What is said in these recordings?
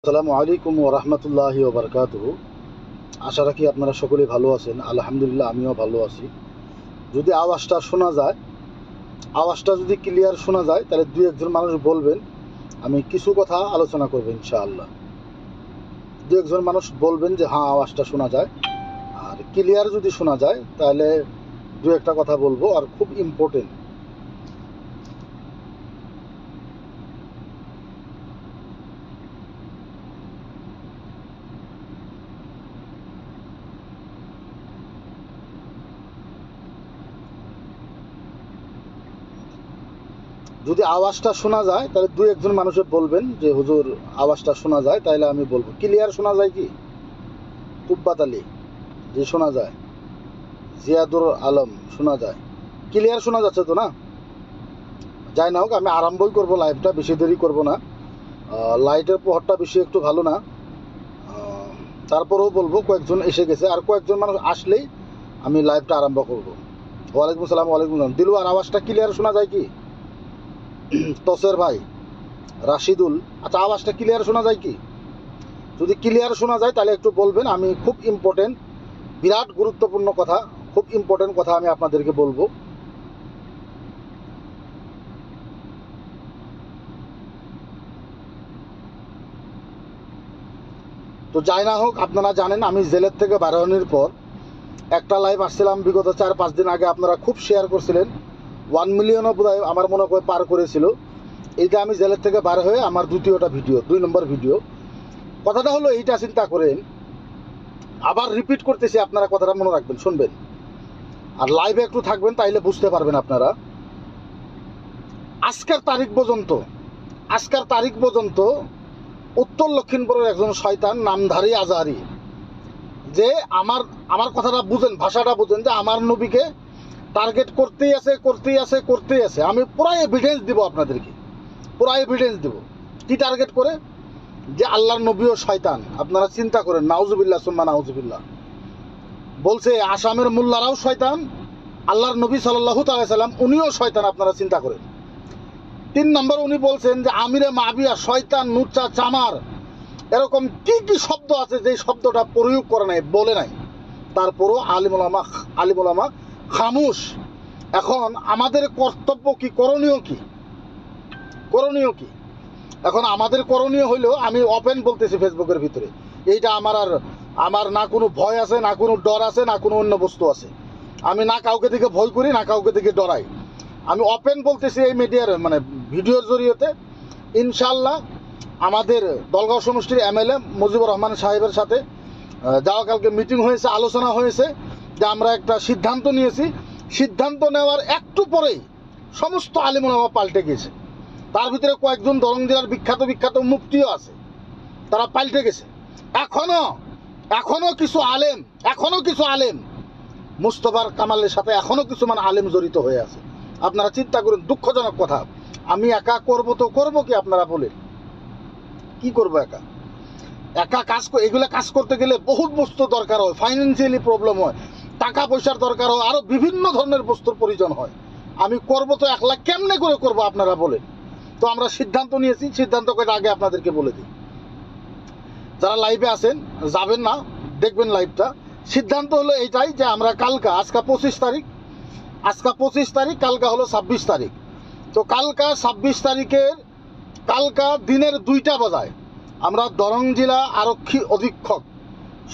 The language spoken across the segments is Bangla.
আসসালামু আলাইকুম ওয়া রাহমাতুল্লাহি ওয়া বারাকাতুহু। আশা রাখি আপনারা সকলেই ভালো আছেন। আলহামদুলিল্লাহ আমিও ভালো আছি। যদি আওয়াজটা শোনা যায়, আওয়াজটা যদি ক্লিয়ার শোনা যায়, তাহলে দুই একজন মানুষ বলবেন, আমি কিছু কথা আলোচনা করব ইনশাআল্লাহ। দুই একজন মানুষ বলবেন যে হ্যাঁ আওয়াজটা শোনা যায়। আর ক্লিয়ার যদি শোনা যায় তাহলে দু একটা কথা বলবো, আর খুব ইম্পর্টেন্ট। যদি আওয়াজটা শোনা যায় তাহলে দুই একজন মানুষে বলবেন যে হুজুর আওয়াজটা শোনা যায়, তাইলে আমি বলবো। ক্লিয়ার শোনা যায় কি? কুব্বাত আলী যে শোনা যায়, জিয়াদুর আলম শোনা যায়, ক্লিয়ার শোনা যাচ্ছে তো না? যাই না হোক, আমি আরম্ভই করবো লাইভটা, বেশি দেরি করব না। লাইটের প্রহরটা বেশি একটু ভালো না। তারপরেও বলবো কয়েকজন এসে গেছে, আর কয়েকজন মানুষ আসলেই আমি লাইভটা আরম্ভ করব। ওয়ালাইকুম আসসালাম। ওয়ালাইকুম আসসালাম। দিলওয়ার আওয়াজটা ক্লিয়ার শোনা যায় কি? তসের ভাই, রাশিদুল, আচ্ছা আওয়াজটা ক্লিয়ার শোনা যায় কি? যদি ক্লিয়ার শোনা যায় তাহলে একটু বলবেন। আমি খুব ইম্পর্টেন্ট, বিরাট গুরুত্বপূর্ণ কথা, খুব ইম্পর্টেন্ট কথা আমি আপনাদেরকে বলবো। তো যাই না হোক, আপনারা জানেন আমি জেলের থেকে বেরোনোর পর একটা লাইভ আসছিলাম বিগত 4-5 দিন আগে, আপনারা খুব শেয়ার করছিলেন। 1 মিলিয়নও বোধহয় আমার মনে করে পার করেছিল। এইটা আমি জেলের থেকে বার হয়ে আমার দ্বিতীয়টা ভিডিও, 2 নম্বর ভিডিও। কথাটা হলো এইটা, চিন্তা করেন, আবার রিপিট করতেছি, আপনারা কথাটা মনে রাখবেন, শুনবেন আর লাইভে একটু থাকবেন, তাইলে বুঝতে পারবেন আপনারা। আজকের তারিখ পর্যন্ত উত্তর লক্ষিণপুরের একজন শয়তান নামধারী আজহারি, যে আমার কথাটা বুঝেন, ভাষাটা বুঝেন, যে আমার নবীকে টার্গেট করতেই আছে। আমি পুরো এভিডেন্স দিব আপনাদেরকে, পুরো এভিডেন্স দিব। কি টার্গেট করে? যে আল্লাহর নবীও শয়তান। আপনারা চিন্তা করেন, নাউজুবিল্লাহ সুম্মা নাউজুবিল্লাহ। বলছে আসামের মোল্লারাও শয়তান, আল্লাহর নবী সাল্লাল্লাহু তাআলা সাল্লাম উনিও শয়তান। আপনারা চিন্তা করেন। 3 নম্বর উনি বলছেন যে আমিরে মাবিয়া শয়তান, নুচ্চা, চামার, এরকম কি কি শব্দ আছে যে শব্দটা প্রয়োগ করে নাই, বলে নাই। তারপরও আলিমুলামা খামুশ। এখন আমাদের কর্তব্য কি, করণীয় কি? এখন আমাদের করণীয় হইলেও, আমি ওপেন বলতেছি ফেসবুকের ভিতরে, এইটা আমার না কোনো ভয় আছে, না কোনো ডর আছে, না কোনো অন্য বস্তু আছে। আমি না কাউকে দিকে ভয় করি, না কাউকে দিকে ডরাই। আমি ওপেন বলতেছি এই মিডিয়ার ভিডিওর জরিয়তে। ইনশাল্লাহ আমাদের দলগাঁও সমষ্টির এমএলএ মুজিবুর রহমান সাহেবের সাথে যাওয়া কালকে মিটিং হয়েছে, আলোচনা হয়েছে, যে আমরা একটা সিদ্ধান্ত নিয়েছি। সিদ্ধান্ত নেওয়ার একটু পরেই সমস্ত আলিমুলামা পাল্টে গেছে। তার ভিতরে কয়েকজন দরং জেলার বিখ্যাত মুফতিও আছে, তারা পাল্টে গেছে। এখনো কিছু আলেম মুস্তফার কামালের সাথে এখনো কিছু আলেম জড়িত হয়ে আছে। আপনারা চিন্তা করুন, দুঃখজনক কথা। আমি একা করবো তো করবো কি? আপনারা বলেন, কি করবো একা? এগুলো কাজ করতে গেলে বহুত বস্তু দরকার হয়, ফাইন্যান্সিয়ালি প্রবলেম হয়, টাকা পয়সার দরকার হয়, আরো বিভিন্ন ধরনের বস্তুর প্রয়োজন হয়। আমি করবো তো একলা কেমনে করে করবো? আপনারা বলেন। তো আমরা সিদ্ধান্ত নিয়েছি, সিদ্ধান্ত করে আগে আপনাদেরকে বলে দিই। যারা লাইভে আছেন যাবেন না, দেখবেন লাইভটা। সিদ্ধান্ত হলো এইটাই যে আমরা আজকে 25 তারিখ, কালকা হলো 26 তারিখ। তো কালকা 26 তারিখের দিনের 2টা বাজায় আমরা দরং জেলা আরক্ষী অধীক্ষক,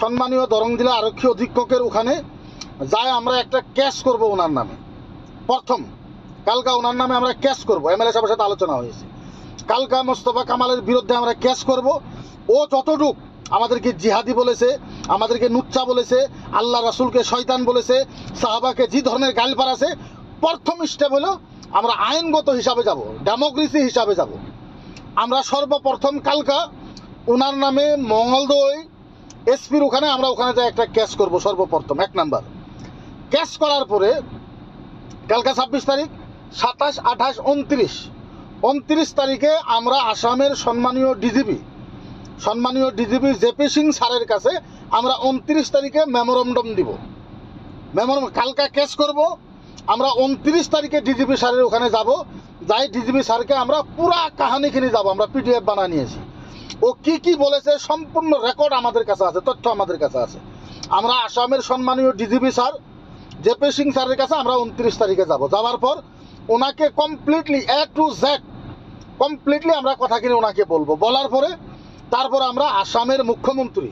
সম্মানীয় দরং জেলা আরক্ষী অধীক্ষকের ওখানে যাই আমরা একটা কেস করব ওনার নামে। কালকা ওনার নামে আমরা কেস করব। এমএলএ সাহেবের সাথে আলোচনা হয়েছে। কালকা মোস্তফা কামালের বিরুদ্ধে আমরা কেস করব। ও যতটুক আমাদেরকে জিহাদি বলেছে, আমাদেরকে নুচ্চা বলেছে, আল্লাহ রাসূলকে শয়তান বলেছে, সাহাবাকে যে ধরনের গালপার আছে, প্রথম স্টেপ হলো আমরা আইনগত হিসাবে যাব, ডেমোক্রেসি হিসাবে যাব। আমরা সর্বপ্রথম কালকা ওনার নামে মঙ্গলদৈ এসপির ওখানে যাই একটা কেস করব সর্বপ্রথম। 1 নাম্বার কেস করার পরে কালকা 26 তারিখ, 27, 28, 29 তারিখে আমরা আসামের সম্মানীয় ডিজিপি জেপি সিং স্যারের কাছে আমরা 29 তারিখে মেমোরান্ডাম দিব। কালকা কেস করব, আমরা 29 তারিখে ডিজিপি স্যারের ওখানে যাব। যাই ডিজিপি স্যারকে আমরা পুরা কাহানিখিনি যাব, আমরা পিডিএফ বানা নিয়েছি। ও কি কি বলেছে সম্পূর্ণ রেকর্ড আমাদের কাছে আছে, তথ্য আমাদের কাছে আছে। আমরা আসামের সম্মানীয় ডিজিপি স্যার জেপি সিং স্যারের কাছে আমরা 29 তারিখে যাব। যাওয়ার পর ওনাকে completely A to Z completely আমরা কথা কিনে ওনাকে বলবো। বলার পরে তারপর আমরা আসামের মুখ্যমন্ত্রী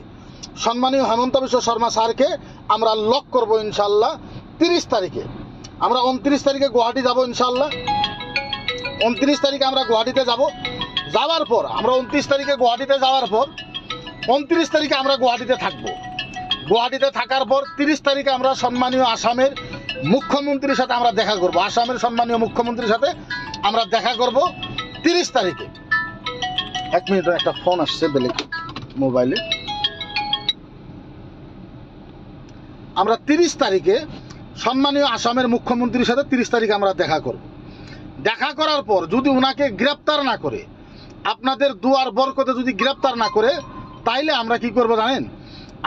সম্মানীয় হেমন্ত বিশ্ব শর্মা স্যারকে আমরা লক করব ইনশাল্লাহ 30 তারিখে। আমরা 29 তারিখে গুয়াহাটি যাব ইনশাল্লাহ। 29 তারিখে আমরা গুয়াহাটিতে যাব। যাওয়ার পর আমরা 29 তারিখে গুয়াহাটিতে যাওয়ার পর 29 তারিখে আমরা গুয়াহাটিতে থাকবো। গুয়াহাটিতে থাকার পর 30 তারিখে আমরা সম্মানীয় আসামের মুখ্যমন্ত্রীর সাথে আমরা দেখা করব। আসামের সম্মানীয় মুখ্যমন্ত্রীর সাথে আমরা দেখা করব 30 তারিখে। 1 মিনিট, একটা ফোন আসছে বেলে মোবাইলে। আমরা 30 তারিখে সম্মানীয় আসামের মুখ্যমন্ত্রীর সাথে 30 তারিখে আমরা দেখা করব। দেখা করার পর যদি ওনাকে গ্রেপ্তার না করে, আপনাদের দুয়ার বরকতে যদি গ্রেপ্তার না করে, তাইলে আমরা কি করব জানেন?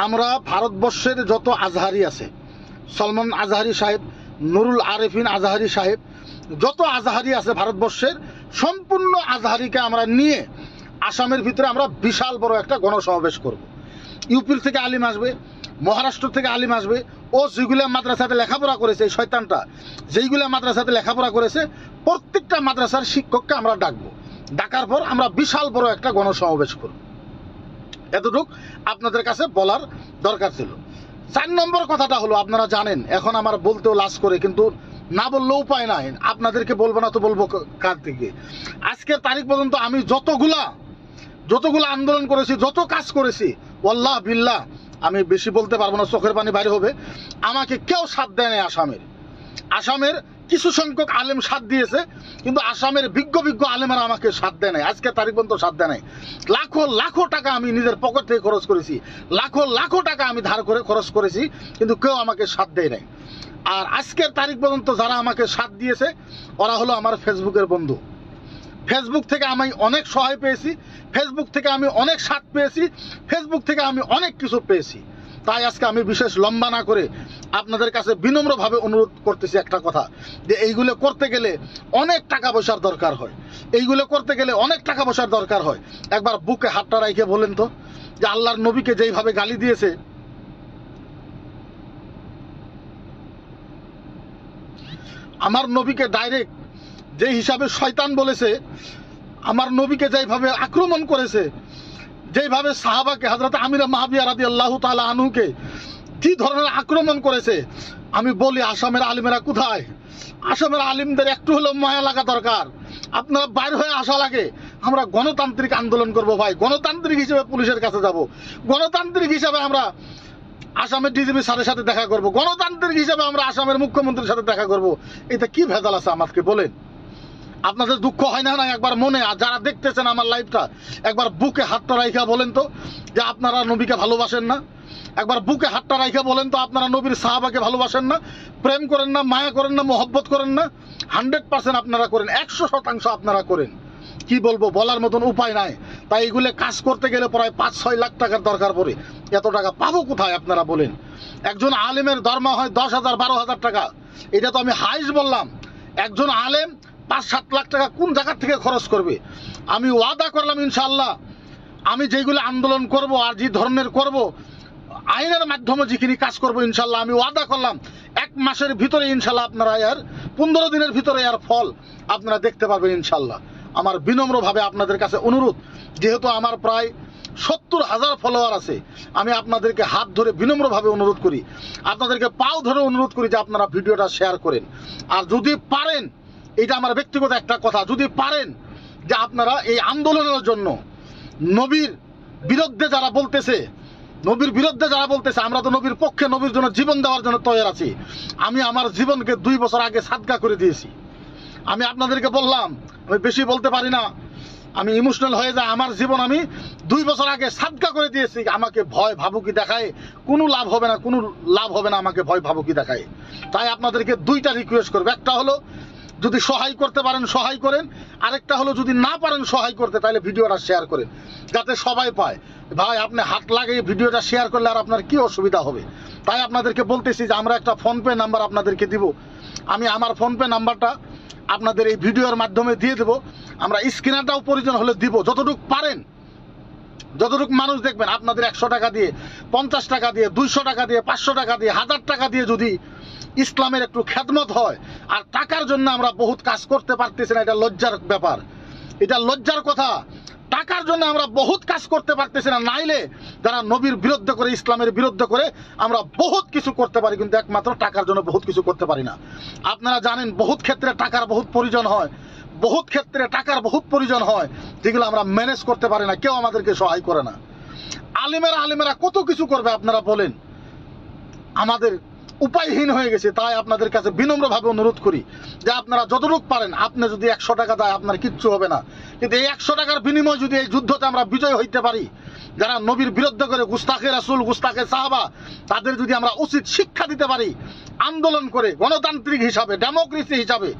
আমরা ভারতবর্ষের যত আজহারি আছে, সলমান আজহারি সাহেব, নুরুল আরেফিন আজহারি সাহেব, যত আজহারি আছে ভারতবর্ষের সম্পূর্ণ আজহারিকে আমরা নিয়ে আসামের ভিতরে আমরা বিশাল বড় একটা গণসমাবেশ করব। ইউপির থেকে আলিম আসবে, মহারাষ্ট্র থেকে আলিম আসবে। ও যেগুলা মাদ্রাসাতে লেখাপড়া করেছে, এই শয়তানটা যেইগুলা মাদ্রাসাতে লেখাপড়া করেছে, প্রত্যেকটা মাদ্রাসার শিক্ষককে আমরা ডাকবো। ডাকার পর আমরা বিশাল বড় একটা গণসমাবেশ করব। এতটুক আপনাদের কাছে বলার দরকার ছিল। 4 নম্বর কথাটা হলো, আপনারা জানেন এখন আমার বলতেও লাজ করে, কিন্তু না বললেও উপায় নাই। আপনাদেরকে বলবো না তো বলবো কার থেকে? আজকের তারিখ পর্যন্ত আমি যতগুলো আন্দোলন করেছি, যত কাজ করেছি, ওয়াল্লাহ বিল্লাহ আমি বেশি বলতে পারবো না, চোখের পানি বাইরে হবে, আমাকে কেউ সাথ দেয় নাই। আসামের কিছু সংখ্যক আলেম সাথ দিয়েছে, কিন্তু আসামের বিজ্ঞ আলেমরা আমাকে সাথ দেয় নাই। আজকের তারিখ পর্যন্ত সাথ দেয় নাই। লাখো টাকা আমি নিজের পকেট থেকে খরচ করেছি, লাখো টাকা আমি ধার করে খরচ করেছি, কিন্তু কেউ আমাকে সাথ দেয় নাই। আর আজকের তারিখ পর্যন্ত যারা আমাকে সাথ দিয়েছে ওরা হলো আমার ফেসবুকের বন্ধু। ফেসবুক থেকে আমি অনেক সহায় পেয়েছি, ফেসবুক থেকে আমি অনেক সাথ পেয়েছি, ফেসবুক থেকে আমি অনেক কিছু পেয়েছি। তাই আজকে আমি বিশেষ লম্বা না করে আপনাদের কাছে বিনম্রভাবে অনুরোধ করতেছি একটা কথা, যে এইগুলো করতে গেলে অনেক টাকা পয়সার দরকার হয়, এইগুলো করতে গেলে অনেক টাকা পয়সার দরকার হয়। একবার বুকে হাতটা রাইখে বলেন তো, যে আল্লাহর নবীকে যেইভাবে গালি দিয়েছে, আমার নবীকে ডাইরেক্ট যে হিসাবে শয়তান বলেছে, আমার নবীকে যেইভাবে আক্রমণ করেছে, যেইভাবে সাহাবাকে হযরত আমিরা মাহবিয়া রাদিয়াল্লাহু তাআলা আনহুকে কি ধরনের আক্রমণ করেছে, আমি বলি আসামের আলিমেরা কোথায়? আসামের আলিমদের একটু হলেও মায়া লাগা দরকার। আপনারা বাইর হয়ে আসা লাগে। আমরা গণতান্ত্রিক আন্দোলন করব ভাই, গণতান্ত্রিক হিসেবে পুলিশের কাছে যাব, গণতান্ত্রিক হিসাবে আমরা আসামের ডিজিপি স্যারের সাথে দেখা করব, গণতান্ত্রিক হিসাবে আমরা আসামের মুখ্যমন্ত্রীর সাথে দেখা করব। এটা কি ভেজাল আছে আমাকে বলেন? আপনাদের দুঃখ হয় না? একবার মনে, আর যারা দেখতেছেন আমার লাইভটা, একবার বুকে হাতটা রাইখা বলেন তো যে আপনারা নবীকে ভালোবাসেন না? একবার বুকে হাতটা রাইখা বলেন তো আপনারা নবীর সাহাবাকে ভালোবাসেন না, প্রেম করেন না, মায়া করেন না, মোহব্বত করেন না? 100% আপনারা করেন, 100% আপনারা করেন। কি বলবো, বলার মতন উপায় নাই। তাই এগুলো কাজ করতে গেলে প্রায় 5-6 লাখ টাকার দরকার পড়ে। এত টাকা পাবো কোথায় আপনারা বলেন? একজন আলেমের দরমা হয় 10,000-12,000 টাকা। এটা তো আমি হাইস্ট বললাম। একজন আলেম 5-7 লাখ টাকা কোন জায়গা থেকে খরচ করবে? আমি ওয়াদা করলাম ইনশাআল্লাহ, আমি যেগুলো আন্দোলন করব আর যে ধরনের করব, আইনের মাধ্যমে যেখানে কাজ করব ইনশাআল্লাহ, আমি ওয়াদা করলাম 1 মাসের ভিতরে ইনশাআল্লাহ আপনারা আর 15 দিনের ভিতরে আর ফল আপনারা দেখতে পারবেন ইনশাআল্লাহ। আমার বিনম্রভাবে আপনাদের কাছে অনুরোধ, যেহেতু আমার প্রায় 70,000 ফলোয়ার আছে, আমি আপনাদেরকে হাত ধরে বিনম্রভাবে অনুরোধ করি, আপনাদেরকে পাও ধরে অনুরোধ করি যে আপনারা ভিডিওটা শেয়ার করেন। আর যদি পারেন, এটা আমার ব্যক্তিগত একটা কথা, যদি পারেন যে আপনারা এই আন্দোলনের জন্য নবীর বিরুদ্ধে যারা বলতেছে, আমরা তো নবীর পক্ষে, নবীর জন্য জীবন দেওয়ার জন্য তৈরি আছি। আমি আমার জীবনকে 2 বছর আগে সাদকা করে দিয়েছি। আমি আপনাদেরকে বললাম, আমি বেশি বলতে পারি না, আমি ইমোশনাল হয়ে যায়। আমার জীবন আমি 2 বছর আগে সাদকা করে দিয়েছি। আমাকে ভয় ভাবুকি দেখায় কোনো লাভ হবে না, আমাকে ভয় ভাবুকি দেখায়। তাই আপনাদেরকে 2টা রিকোয়েস্ট করবো। একটা হলো যদি সহায় করতে পারেন সহায় করেন, আরেকটা হলো যদি না পারেন সহায় করতে, তাহলে ভিডিওটা শেয়ার করেন যাতে সবাই পায়। ভাই আপনি হাত লাগিয়ে ভিডিওটা শেয়ার করলে আর আপনার কি অসুবিধা হবে? তাই আপনাদেরকে বলতেছি যে আমরা একটা ফোনপে নাম্বার আপনাদেরকে দিব। আমি আমার ফোনপে নাম্বারটা আপনাদের এই ভিডিওর মাধ্যমে দিয়ে দেবো। আমরা স্ক্যানারটাও প্রয়োজন হলে দিব, যতটুকু পারেন যতটুকু মানুষ দেখবেন আপনাদের 100 টাকা দিয়ে, 50 টাকা দিয়ে, 200 টাকা দিয়ে, 500 টাকা দিয়ে, 1000 টাকা দিয়ে যদি ইসলামের একটু খেদমত হয়, আর টাকার জন্য আমরা বহুত কাজ করতে পারতেছি না, এটা লজ্জার ব্যাপার, এটা লজ্জার কথা। টাকার জন্য আমরা বহুত কাজ করতে পারতেছি না, নাইলে যারা নবীর বিরুদ্ধে করে, ইসলামের বিরুদ্ধে করে আমরা বহুত কিছু করতে পারি, কিন্তু একমাত্র টাকার জন্য বহুত কিছু করতে পারি না। আপনারা জানেন বহুত ক্ষেত্রে টাকার বহুত প্রয়োজন হয়, বহুত ক্ষেত্রে টাকার বহুত প্রয়োজন হয়, যেগুলো আমরা ম্যানেজ করতে পারি না, কেউ আমাদেরকে সহায় করে না। আলেমেরা কত কিছু করবে আপনারা বলেন, আমাদের উপায়হীন হয়ে গেছে। তাই আপনাদের কাছে বিনম্রভাবে অনুরোধ করি যে আপনারা যতটুকু পারেন, আপনি যদি 100 টাকা দেয় আপনার কিচ্ছু হবে না, কিন্তু এই 100 টাকার বিনিময়ে যদি এই যুদ্ধতে আমরা বিজয় হইতে পারি, যারা নবীর বিরুদ্ধে করে গুস্তাখে রাসূল, গুস্তাখে সাহাবা, তাদের যদি আমরা উচিত শিক্ষা দিতে পারি আন্দোলন করে, গণতান্ত্রিক হিসাবে, ডেমোক্রেসি হিসাবে,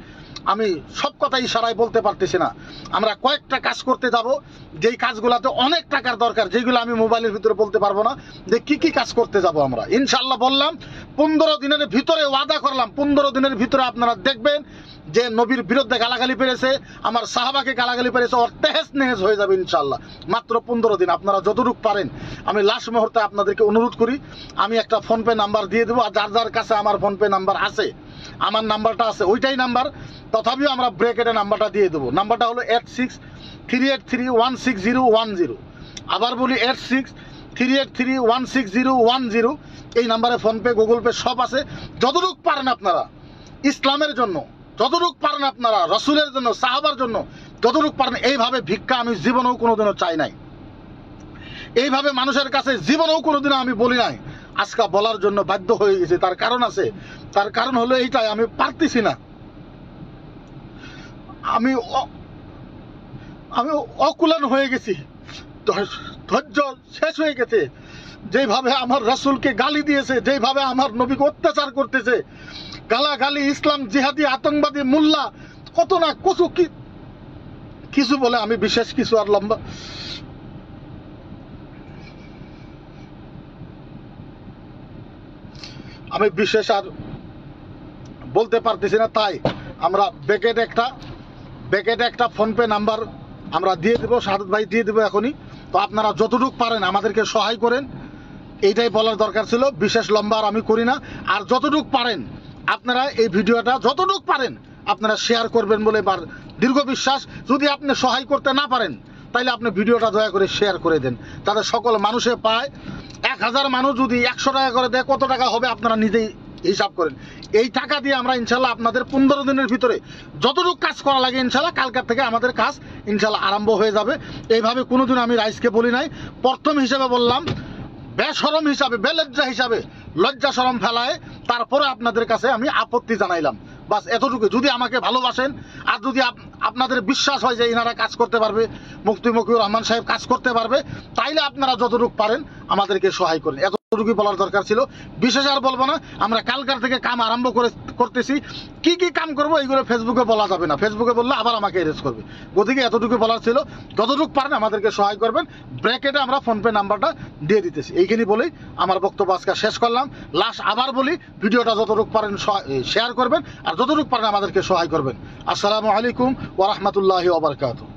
আমি সব কথা ইশারায় বলতে পারতেছি না, আমরা কয়েকটা কাজ করতে যাব, যেই কাজগুলোতে অনেক টাকার দরকার, যেগুলো আমি মোবাইলের ভিতরে বলতে পারবো না, যে কি কি কাজ করতে যাব আমরা। ইনশাআল্লাহ বললাম 15 দিনের ভিতরে ওয়াদা করলাম, 15 দিনের ভিতরে আপনারা দেখবেন যে নবীর বিরুদ্ধে গালাগালি পেরেছে, আমার সাহাবাকে গালাগালি পেরেছে, ওর তেহেস নেহেজ হয়ে যাবে ইনশাআল্লাহ। মাত্র 15 দিন, আপনারা যতটুকু পারেন। আমি লাস্ট মুহূর্তে আপনাদেরকে অনুরোধ করি, আমি একটা ফোনপে নাম্বার দিয়ে দেবো, আর যার যার কাছে আমার ফোনপে নাম্বার আছে, আমার নাম্বারটা আছে, ওইটাই নাম্বার, তথাপিও আমরা ব্রেকেটে নাম্বারটা দিয়ে দেবো। নাম্বারটা হলো 8638316010। আবার বলি 8638316010। এই নাম্বারে ফোনপে, গুগল পে সব আছে। যতটুকু পারেন আপনারা ইসলামের জন্য, যতটুকু পারেন আপনারা রসুলের জন্য, সাহাবার জন্য, যতটুকু পারেন। এইভাবে ভিক্ষা আমি জীবনেও কোনোদিনও চাই নাই, এইভাবে মানুষের কাছে জীবনেও কোনোদিনও আমি বলি নাই। আজকে বলার জন্য বাধ্য হয়ে গেছে, তার কারণ আছে। তার কারণ হলো এইটাই, আমি পারতেছি না, আমি অকুলান হয়ে গেছি, ধৈর্য শেষ হয়ে গেছে। যেভাবে আমার রাসূলকে গালি দিয়েছে, যেভাবে আমার নবীকে অত্যাচার করতেছে, গালাগালি, ইসলাম জিহাদি, আতঙ্কবাদী, মোল্লা, কত না কত কিছু বলে, আমি বিশেষ কিছু আর লম্বা আমি বিশেষ আর বলতে পারতেছি না। তাই আমরা ব্যাকেটে একটা ফোনপে নাম্বার আমরা দিয়ে দেবো, শাহাদত ভাই দিয়ে দেবো এখনই। তো আপনারা যতটুকু পারেন আমাদেরকে সহায় করেন, এইটাই বলার দরকার ছিল। বিশেষ লম্বা আর আমি করি না। আর যতটুকু পারেন আপনারা এই ভিডিওটা যতটুকু পারেন আপনারা শেয়ার করবেন বলে এবার দীর্ঘ বিশ্বাস। যদি আপনি সহায় করতে না পারেন তাইলে আপনি ভিডিওটা দয়া করে শেয়ার করে দেন, তাদের সকল মানুষে পায়। 1000 মানুষ যদি 100 টাকা করে দেয়, কত টাকা হবে আপনারা নিজেই হিসাব করেন। এই টাকা দিয়ে আমরা ইনশাল্লাহ আপনাদের 15 দিনের ভিতরে যতটুকু কাজ করা লাগে ইনশাল্লাহ কালকার থেকে আমাদের কাজ ইনশাল্লাহ আরম্ভ হয়ে যাবে। এইভাবে কোনোদিন আমি রাইসকে বলি নাই। প্রথম হিসেবে বললাম, বেশরম হিসাবে, বেলজ্জা হিসাবে, লজ্জা শরম ফেলায় তারপরে আপনাদের কাছে আমি আপত্তি জানাইলাম। বাস এতটুকু। যদি আমাকে ভালোবাসেন আর যদি আপনাদের বিশ্বাস হয় যে এনারা কাজ করতে পারবে, মুফতি মকিউর রহমান সাহেব কাজ করতে পারবে, তাইলে আপনারা যতটুকু পারেন আমাদেরকে সহায় করেন। এতটুকুই বলার দরকার ছিল, বিশেষ আর বলবো না। আমরা কালকার থেকে কাম আরম্ভ করতেছি। কি কি কাম করবো এইগুলো ফেসবুকে বলা যাবে না, ফেসবুকে বললে আবার আমাকে এরেস্ট করবে। গতিকে এতটুকু বলার ছিল, যতটুকু পারেন আমাদেরকে সহায় করবেন। ব্র্যাকেটে আমরা ফোনপে নাম্বারটা দিয়ে দিতেছি। এইখানে বলেই আমার বক্তব্য আজকে শেষ করলাম। লাস্ট আবার বলি, ভিডিওটা যতটুকু পারেন শেয়ার করবেন, আর যতটুকু পারেন আমাদেরকে সহায় করবেন। আসসালামু আলাইকুম ওয়া রাহমাতুল্লাহি ওয়া বারাকাতুহু।